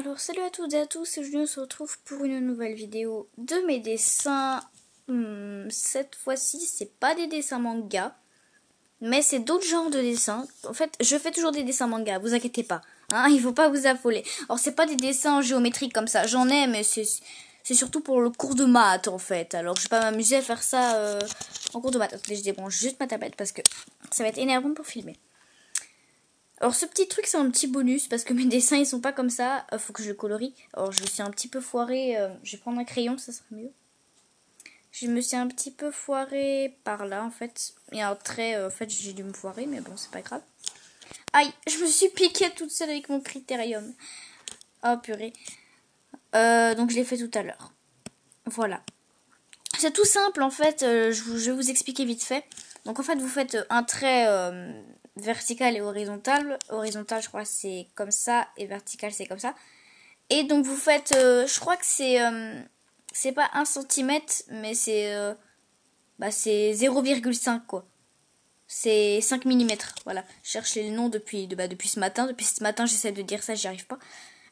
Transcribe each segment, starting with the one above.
Alors salut à toutes et à tous, aujourd'hui on se retrouve pour une nouvelle vidéo de mes dessins. Cette fois-ci c'est pas des dessins manga, mais c'est d'autres genres de dessins. En fait je fais toujours des dessins manga, vous inquiétez pas, hein, il faut pas vous affoler. Alors c'est pas des dessins géométriques comme ça, j'en ai, mais c'est surtout pour le cours de maths en fait. Alors je vais pas m'amuser à faire ça en cours de maths. Attendez, je débranche juste ma tablette parce que ça va être énervant pour filmer. Alors ce petit truc c'est un petit bonus parce que mes dessins ils sont pas comme ça, faut que je le colorie. Alors je suis un petit peu foirée, je vais prendre un crayon, ça sera mieux. Je me suis un petit peu foirée par là en fait. Il y a un trait, en fait j'ai dû me foirer mais bon c'est pas grave. Aïe, je me suis piquée toute seule avec mon critérium. Oh purée. Donc je l'ai fait tout à l'heure. Voilà. C'est tout simple en fait, je vais vous expliquer vite fait. Donc en fait vous faites un trait vertical et horizontal. Horizontal je crois c'est comme ça et vertical c'est comme ça. Et donc vous faites, je crois que c'est pas 1 cm mais c'est 0,5 quoi. C'est 5 mm, voilà. Je cherche les noms depuis ce matin. Depuis ce matin j'essaie de dire ça, j'y arrive pas.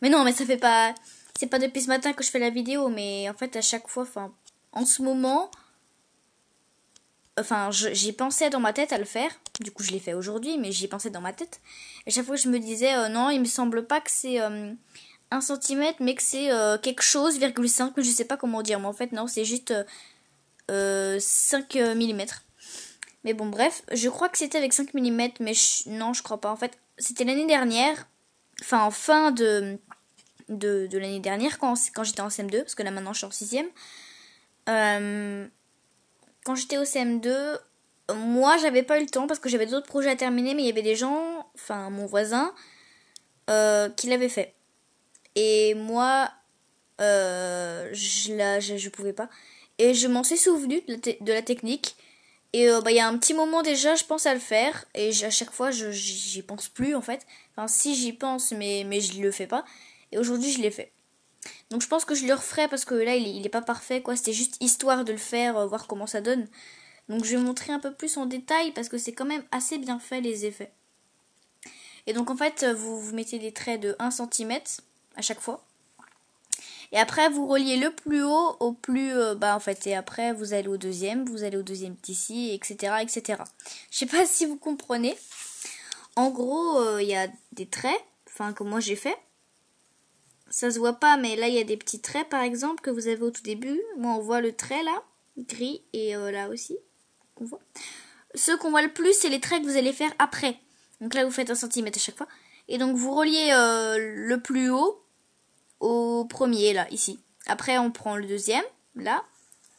Mais non mais ça fait pas, c'est pas depuis ce matin que je fais la vidéo, mais en fait à chaque fois, en ce moment, j'y pensais dans ma tête à le faire. Du coup, je l'ai fait aujourd'hui, mais j'y pensais dans ma tête. Et chaque fois, je me disais, non, il me semble pas que c'est 1 cm, mais que c'est quelque chose, 0,5, mais je sais pas comment dire. Mais en fait, non, c'est juste 5 mm. Mais bon, bref, je crois que c'était avec 5 mm, mais non, je crois pas. En fait, c'était l'année dernière, en fin de l'année dernière, quand j'étais en CM2, parce que là, maintenant, je suis en 6ème. Quand j'étais au CM2, moi j'avais pas eu le temps parce que j'avais d'autres projets à terminer, mais il y avait des gens, mon voisin, qui l'avait fait. Et moi, je pouvais pas. Et je m'en suis souvenu de la technique. Et il y a un petit moment déjà, je pense à le faire. Et à chaque fois, j'y pense plus en fait. Si j'y pense, mais je le fais pas. Et aujourd'hui, je l'ai fait. Donc je pense que je le referai parce que là, il est pas parfait quoi. C'était juste histoire de le faire, voir comment ça donne. Donc je vais montrer un peu plus en détail parce que c'est quand même assez bien fait les effets. Et donc en fait vous mettez des traits de 1 cm à chaque fois. Et après vous reliez le plus haut au plus bas en fait. Et après vous allez au deuxième d'ici, etc. etc. Je sais pas si vous comprenez. En gros il y a des traits, que moi j'ai fait. Ça se voit pas mais là il y a des petits traits par exemple que vous avez au tout début. Moi on voit le trait là, gris, et là aussi. On voit. Ceux qu'on voit le plus, c'est les traits que vous allez faire après. Donc là, vous faites 1 cm à chaque fois. Et donc, vous reliez le plus haut au premier, là, ici. Après, on prend le deuxième, là.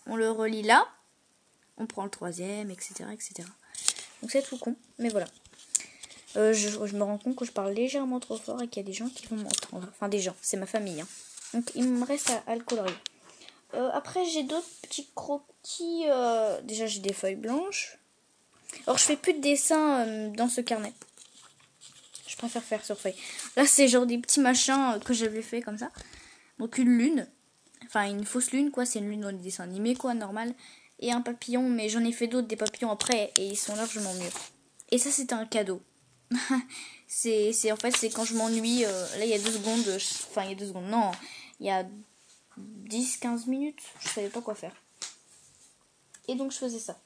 On le relie là. On prend le troisième, etc., etc. Donc, c'est tout con. Mais voilà. Je me rends compte que je parle légèrement trop fort et qu'il y a des gens qui vont m'entendre. Enfin, des gens. C'est ma famille. Hein. Donc, il me reste à le colorier. Après, j'ai d'autres petits croquis. Déjà, j'ai des feuilles blanches. Alors, je fais plus de dessins dans ce carnet. Je préfère faire sur feuille. Là, c'est genre des petits machins que j'avais fait comme ça. Donc, une lune. Une fausse lune, quoi. C'est une lune dans les dessins animés, quoi, normal. Et un papillon, mais j'en ai fait d'autres, des papillons après, et ils sont largement mieux. Et ça, c'était un cadeau. c'est quand je m'ennuie. Là, il y a 2 secondes. Il y a 2 secondes. Non, il y a 10-15 minutes. Je savais pas quoi faire. Et donc, je faisais ça.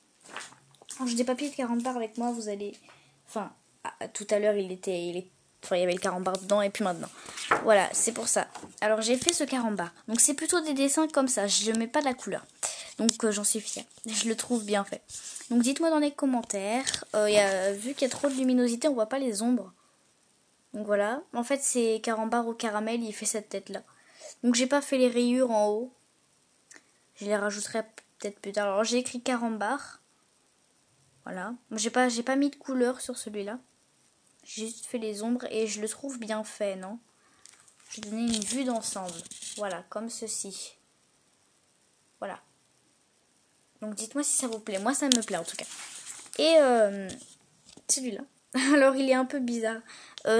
Alors, j'ai des papiers de 40 barres avec moi, vous allez... tout à l'heure, il y avait le carambar dedans, et puis maintenant. Voilà, c'est pour ça. Alors, j'ai fait ce carambar. Donc, c'est plutôt des dessins comme ça. Je ne mets pas de la couleur. Donc, j'en suis fière. Je le trouve bien fait. Donc, dites-moi dans les commentaires. Vu qu'il y a trop de luminosité, on voit pas les ombres. Donc, voilà. En fait, c'est carambar au caramel, il fait cette tête-là. Donc, j'ai pas fait les rayures en haut. Je les rajouterai peut-être plus tard. Alors, j'ai écrit carambar. Voilà. J'ai pas mis de couleur sur celui-là. J'ai juste fait les ombres et je le trouve bien fait, non? Je vais donner une vue d'ensemble. Voilà, comme ceci. Voilà. Donc dites-moi si ça vous plaît. Moi, ça me plaît en tout cas. Et celui-là. Alors, il est un peu bizarre.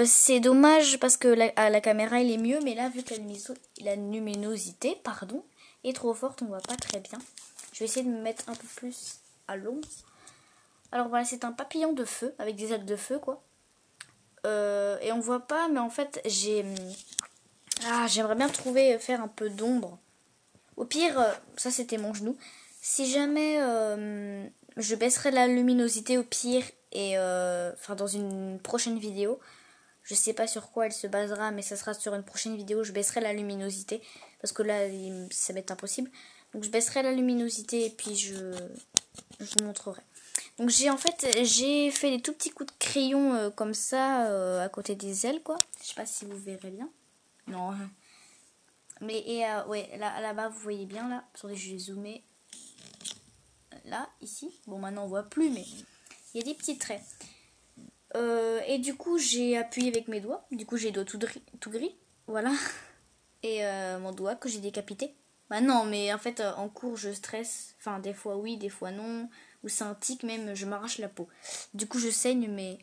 C'est dommage parce que à la caméra, il est mieux. Mais là, vu que la luminosité, est trop forte, on voit pas très bien. Je vais essayer de me mettre un peu plus à l'ombre. Alors voilà, c'est un papillon de feu, avec des ailes de feu, quoi. Et on voit pas, mais en fait, j'ai Ah, j'aimerais bien trouver, faire un peu d'ombre. Au pire, ça c'était mon genou. Si jamais je baisserai la luminosité au pire et enfin dans une prochaine vidéo, je sais pas sur quoi elle se basera, mais ça sera sur une prochaine vidéo. Je baisserai la luminosité parce que là ça va être impossible. Donc je baisserai la luminosité et puis je vous montrerai. Donc j'ai fait des tout petits coups de crayon comme ça à côté des ailes quoi. Je sais pas si vous verrez bien. Non. Mais ouais, là-bas vous voyez bien là. Attendez, je vais zoomer. Là, ici. Bon, maintenant on voit plus, mais il y a des petits traits. Et du coup, j'ai appuyé avec mes doigts. Du coup, j'ai les doigts tout gris. Voilà. Et mon doigt que j'ai décapité. Bah non, mais en fait, en cours, je stresse. Enfin, des fois oui, des fois non. Ou c'est un tic, même, je m'arrache la peau. Du coup, je saigne, mais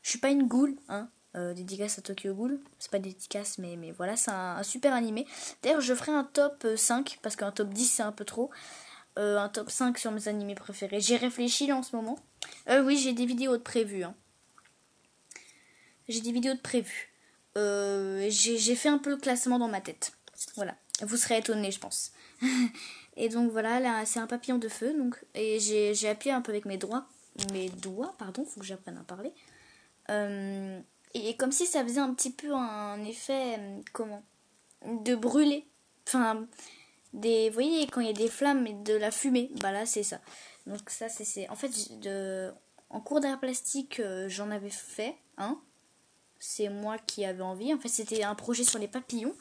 je suis pas une goule, hein. Dédicace à Tokyo Ghoul. C'est pas dédicace, mais voilà, c'est un super animé. D'ailleurs, je ferai un top 5, parce qu'un top 10, c'est un peu trop. Un top 5 sur mes animés préférés. J'ai réfléchi là en ce moment. Oui, j'ai des vidéos de prévues. Hein. J'ai des vidéos de prévues. J'ai fait un peu le classement dans ma tête. Voilà. Vous serez étonnés, je pense. Et donc voilà, là, c'est un papillon de feu. Donc, et j'ai appuyé un peu avec mes doigts. Mes doigts, pardon, faut que j'apprenne à parler. Et comme si ça faisait un petit peu un effet, comment, de brûler. Enfin, vous voyez, quand il y a des flammes et de la fumée, bah là, c'est ça. Donc ça, c'est... En fait, en cours d'art plastique, j'en avais fait un. C'est moi qui avais envie. En fait, c'était un projet sur les papillons.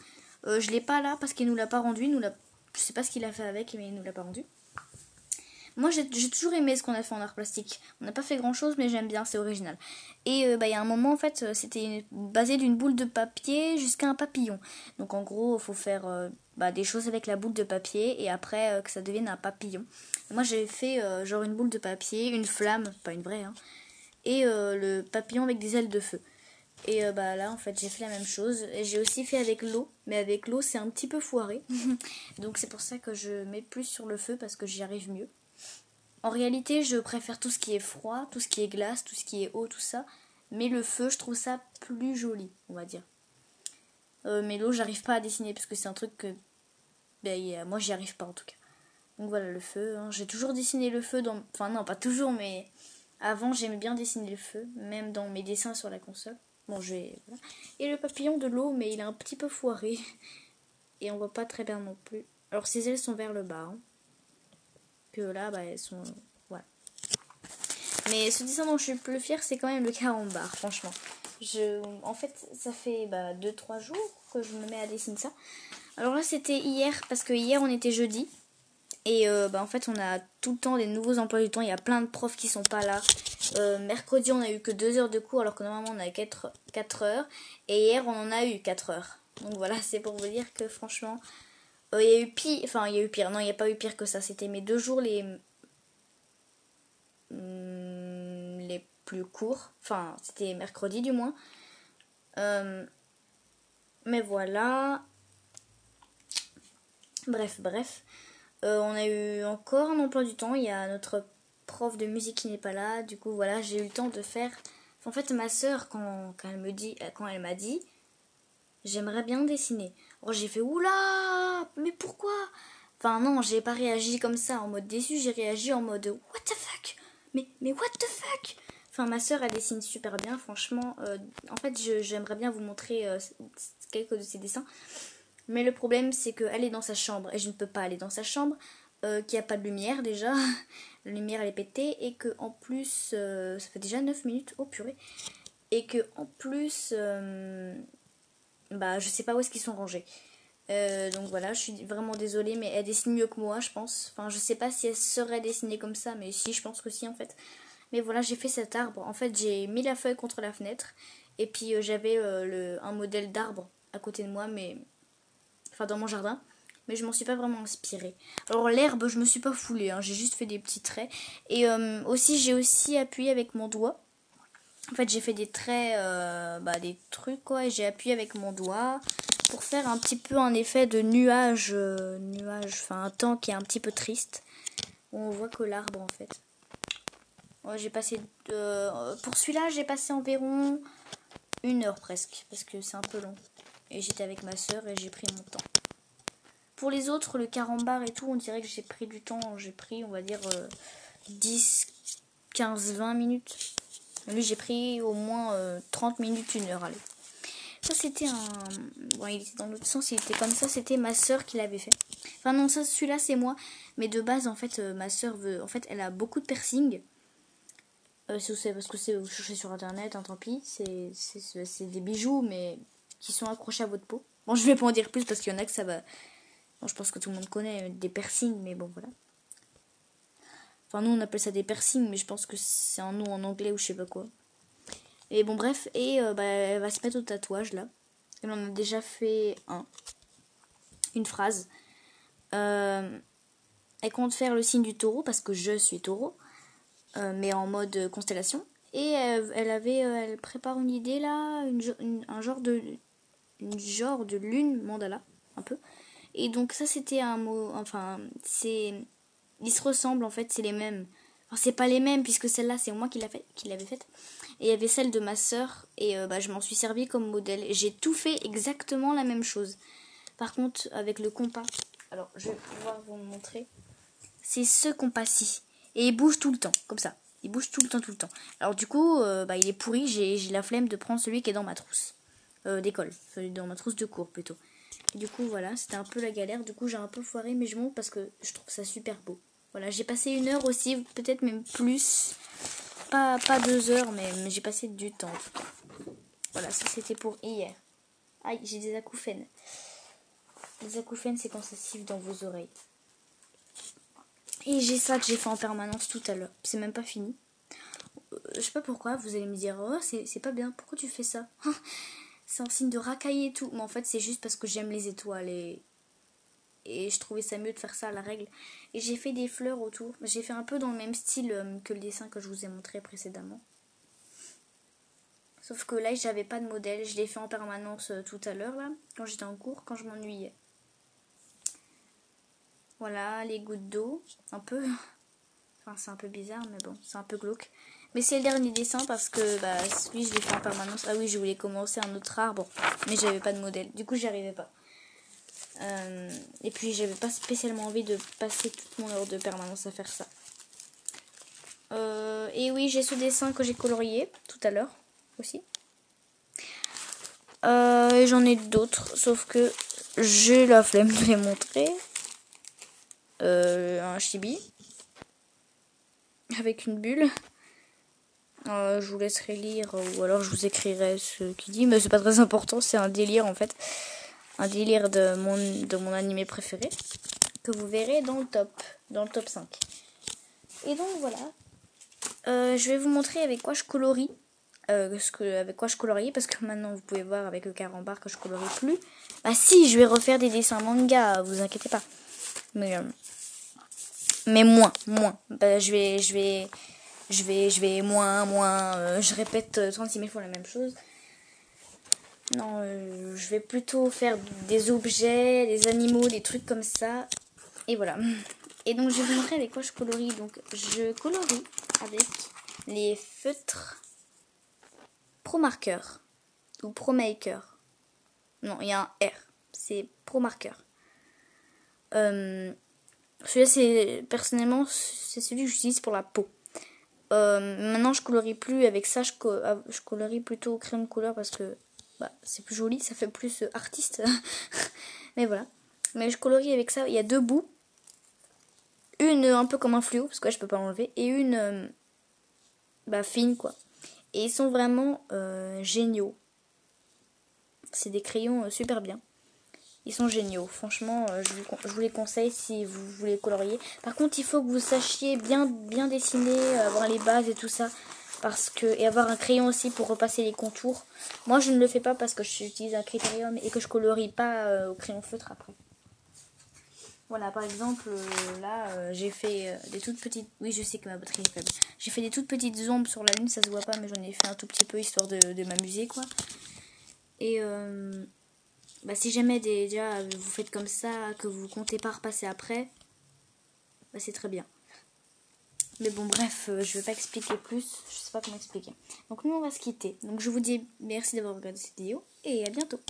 Je l'ai pas là parce qu'il nous l'a pas rendu. Je sais pas ce qu'il a fait avec, mais il nous l'a pas rendu. Moi, j'ai toujours aimé ce qu'on a fait en art plastique. On n'a pas fait grand chose, mais j'aime bien, c'est original. Et il y a un moment, en fait, c'était basé d'une boule de papier jusqu'à un papillon. Donc, en gros, il faut faire des choses avec la boule de papier et après que ça devienne un papillon. Et moi, j'avais fait genre une boule de papier, une flamme, pas une vraie, hein, et le papillon avec des ailes de feu. Et là, en fait, j'ai fait la même chose. Et j'ai aussi fait avec l'eau, mais avec l'eau, c'est un petit peu foiré. Donc, c'est pour ça que je mets plus sur le feu parce que j'y arrive mieux. En réalité, je préfère tout ce qui est froid, tout ce qui est glace, tout ce qui est eau, tout ça. Mais le feu, je trouve ça plus joli, on va dire. Mais l'eau, j'arrive pas à dessiner parce que c'est un truc que... moi, j'y arrive pas en tout cas. Donc voilà, le feu. Hein. J'ai toujours dessiné le feu dans... Enfin non, pas toujours, mais... Avant, j'aimais bien dessiner le feu, même dans mes dessins sur la console. Bon, voilà. Et le papillon de l'eau, mais il est un petit peu foiré. Et on voit pas très bien non plus. Alors, ses ailes sont vers le bas. Hein. Que là, elles sont... Voilà. Mais ce dessin dont je suis le plus fière, c'est quand même le carambar, franchement. En fait, ça fait 2-3 jours que je me mets à dessiner ça. Alors là, c'était hier, parce que hier, on était jeudi. Et en fait, on a tout le temps des nouveaux emplois du temps. Il y a plein de profs qui sont pas là. Mercredi, on a eu que 2 heures de cours, alors que normalement, on a 4 heures. Et hier, on en a eu 4 heures. Donc voilà, c'est pour vous dire que franchement, il y a eu pire. Enfin, il y a eu pire. Non, il n'y a pas eu pire que ça. C'était mes 2 jours les plus courts. Enfin, c'était mercredi du moins. Mais voilà. Bref. On a eu encore un emploi du temps. Il y a notre prof de musique qui n'est pas là. Du coup, voilà, j'ai eu le temps de faire... En fait, ma soeur, quand elle m'a dit, j'aimerais bien dessiner. Alors j'ai fait, oula, mais pourquoi? Enfin non, j'ai pas réagi comme ça en mode déçu. J'ai réagi en mode, what the fuck? Mais what the fuck? Enfin, ma soeur, elle dessine super bien, franchement. En fait, j'aimerais bien vous montrer quelques de ses dessins. Mais le problème, c'est qu'elle est dans sa chambre et je ne peux pas aller dans sa chambre, qu'il n'y a pas de lumière déjà. La lumière, elle est pétée et que en plus, ça fait déjà 9 minutes, oh purée. Et que en plus, je sais pas où est-ce qu'ils sont rangés. Donc voilà, je suis vraiment désolée, mais elle dessine mieux que moi, je pense. Enfin, je sais pas si elle serait dessinée comme ça, mais si, je pense que si en fait. Mais voilà, j'ai fait cet arbre. En fait, j'ai mis la feuille contre la fenêtre. Et puis j'avais un modèle d'arbre à côté de moi, enfin dans mon jardin. Mais je m'en suis pas vraiment inspirée. Alors l'herbe, je me suis pas foulée, hein, j'ai juste fait des petits traits. Et j'ai aussi appuyé avec mon doigt. En fait, j'ai fait des traits, des trucs quoi, et j'ai appuyé avec mon doigt pour faire un petit peu un effet de nuage, enfin un temps qui est un petit peu triste. Où on voit que l'arbre en fait. Ouais, j'ai passé pour celui-là, j'ai passé environ 1 heure presque, parce que c'est un peu long. Et j'étais avec ma soeur et j'ai pris mon temps. Pour les autres, le carambar et tout, on dirait que j'ai pris du temps. J'ai pris, on va dire, 10, 15, 20 minutes. Lui, j'ai pris au moins 30 minutes, 1 heure. Allez. Ça, c'était un... Bon, il était dans l'autre sens, il était comme ça. C'était ma soeur qui l'avait fait. Enfin non, ça, celui-là, c'est moi. Mais de base, en fait, ma soeur veut... En fait, elle a beaucoup de piercing. C'est parce que vous cherchez sur internet, hein, tant pis. C'est des bijoux, mais qui sont accrochés à votre peau. Bon, je vais pas en dire plus parce qu'il y en a que ça va... Bon, je pense que tout le monde connaît des piercings, mais bon, voilà. Enfin, nous, on appelle ça des piercings, mais je pense que c'est un nom en anglais ou je sais pas quoi. Et bon, bref, et elle va se mettre au tatouage, là. Elle en a déjà fait une phrase. Elle compte faire le signe du taureau, parce que je suis taureau, mais en mode constellation. Et elle prépare une idée, là, un genre de lune mandala, un peu. Et donc ça, c'était un mot, enfin, ils se ressemblent, en fait, c'est les mêmes. Enfin, c'est pas les mêmes, puisque celle-là, c'est moi qui l'avais faite. Et il y avait celle de ma sœur, et je m'en suis servi comme modèle. J'ai tout fait exactement la même chose. Par contre, avec le compas, alors je vais pouvoir vous le montrer. C'est ce compas-ci. Et il bouge tout le temps, comme ça. Il bouge tout le temps, tout le temps. Alors du coup, il est pourri, j'ai la flemme de prendre celui qui est dans ma trousse d'école. Celui dans ma trousse de cours, plutôt. Et du coup, voilà, c'était un peu la galère. Du coup, j'ai un peu foiré, mais je monte parce que je trouve ça super beau. Voilà, j'ai passé 1 heure aussi, peut-être même plus. Pas 2 heures, mais j'ai passé du temps. Voilà, ça c'était pour hier. Aïe, j'ai des acouphènes. Les acouphènes, c'est quand ça siffle dans vos oreilles. Et j'ai ça que j'ai fait en permanence tout à l'heure. C'est même pas fini. Je sais pas pourquoi, vous allez me dire, oh, c'est pas bien, pourquoi tu fais ça? C'est un signe de racaille et tout. Mais en fait, c'est juste parce que j'aime les étoiles et je trouvais ça mieux de faire ça à la règle. Et j'ai fait des fleurs autour. J'ai fait un peu dans le même style que le dessin que je vous ai montré précédemment. Sauf que là, j'avais pas de modèle. Je l'ai fait en permanence tout à l'heure, là, quand j'étais en cours, quand je m'ennuyais. Voilà, les gouttes d'eau, un peu. Enfin, c'est un peu bizarre, mais bon, c'est un peu glauque. Mais c'est le dernier dessin parce que celui, je l'ai fait en permanence. Ah oui, je voulais commencer un autre arbre, mais j'avais pas de modèle. Du coup, j'y arrivais pas. Et puis j'avais pas spécialement envie de passer toute mon heure de permanence à faire ça. Et oui, j'ai ce dessin que j'ai colorié tout à l'heure aussi. Et j'en ai d'autres, sauf que j'ai la flemme de les montrer. Un chibi avec une bulle. Je vous laisserai lire ou alors je vous écrirai ce qu'il dit, mais c'est pas très important, c'est un délire en fait. Un délire de mon animé préféré que vous verrez dans le top 5. Et donc voilà, je vais vous montrer avec quoi je colorie, avec quoi je colorie, parce que maintenant vous pouvez voir avec le carambar que je colorie plus. Bah si, je vais refaire des dessins manga, vous inquiétez pas. Mais moins. Je vais moins. Je répète 36 000 fois la même chose. Non, je vais plutôt faire des objets, des animaux, des trucs comme ça. Et voilà. Et donc, je vais vous montrer avec quoi je colorie. Donc, je colorie avec les feutres Pro Marker ou Pro Maker. Non, il y a un R. C'est Pro Marker. Celui-là, personnellement, c'est celui que j'utilise pour la peau. Maintenant, je colorie plus avec ça. Je colorie plutôt au crayon de couleur parce que c'est plus joli, ça fait plus artiste. Mais voilà. Mais je colorie avec ça. Il y a 2 bouts. Une un peu comme un fluo, parce que je peux pas l'enlever. Et une fine, quoi. Et ils sont vraiment géniaux. C'est des crayons super bien. Ils sont géniaux. Franchement, je vous les conseille si vous voulez colorier. Par contre, il faut que vous sachiez bien dessiner, avoir les bases et tout ça. Et avoir un crayon aussi pour repasser les contours. Moi, je ne le fais pas parce que j'utilise un critérium et que je colorie pas au crayon feutre après. Voilà, par exemple, là, j'ai fait des toutes petites... Oui, je sais que ma batterie est faible. J'ai fait des toutes petites ombres sur la lune, ça se voit pas, mais j'en ai fait un tout petit peu, histoire de m'amuser, quoi. Et si jamais déjà vous faites comme ça, que vous comptez pas repasser après, c'est très bien. Mais bon, bref, je vais pas expliquer plus, je sais pas comment expliquer. Donc nous, on va se quitter. Donc je vous dis merci d'avoir regardé cette vidéo, et à bientôt.